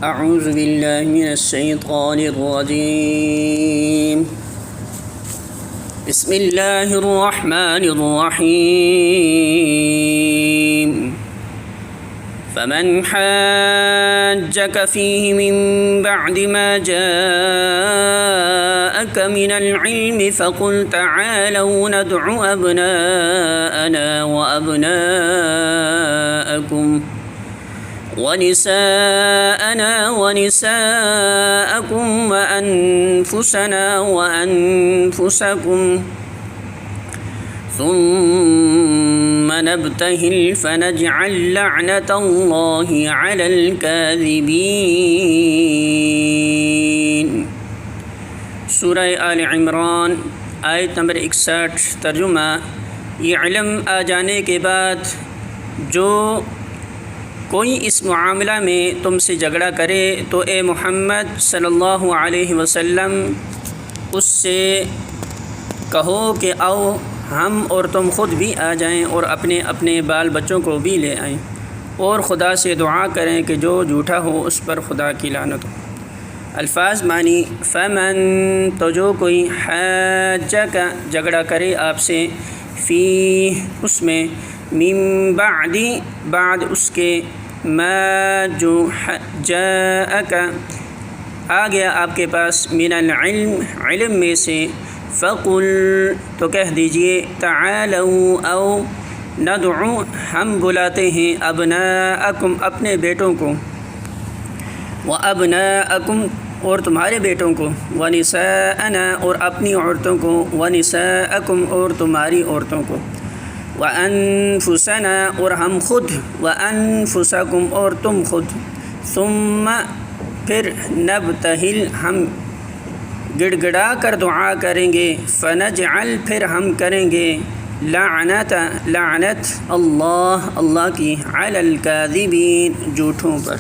اعوذ باللہ من الشیطان الرجیم بسم اللہ الرحمن الرحیم فمن حاجك فيه من بعد ما جاءك من العلم فقل تعالوا ندع أبناءنا وأبناءكم ونساءنا ونساءكم وأنفسنا وأنفسكم ثم نبتهل فنجعل لعنة الله على الكاذبين۔ سورہ آل عمران آیت نمبر 61 ترجمہ۔ یہ علم آ جانے کے بعد جو کوئی اس معاملہ میں تم سے جھگڑا کرے تو اے محمد صلی اللہ علیہ وسلم اس سے کہو کہ آؤ ہم اور تم خود بھی آ جائیں اور اپنے اپنے بال بچوں کو بھی لے آئیں، اور خدا سے دعا کریں کہ جو جھوٹا ہو اس پر خدا کی لعنت ہو۔ الفاظ معنی: فمن تو جو کوئی حاجہ کا جھگڑا کرے آپ سے، فی اس میں، من بعد بعد اس کے، ما جو جاءک آ گیا آپ کے پاس، من العلم علم میں سے، فقل تو کہہ دیجئے، تعالوا او ندعو ہم بلاتے ہیں، ابناءکم اپنے بیٹوں کو، وابناءکم اور تمہارے بیٹوں کو، ونساءنا اور اپنی عورتوں کو، ونساءکم اور تمہاری عورتوں کو، وانفسنا اور ہم خود، وانفسکم اور تم خود، ثم پھر، نبتہل ہم گڑ گڑا کر دعا کریں گے، فنجعل پھر ہم کریں گے، لعنت اللہ اللہ کی، علی الکاذبین جھوٹوں پر۔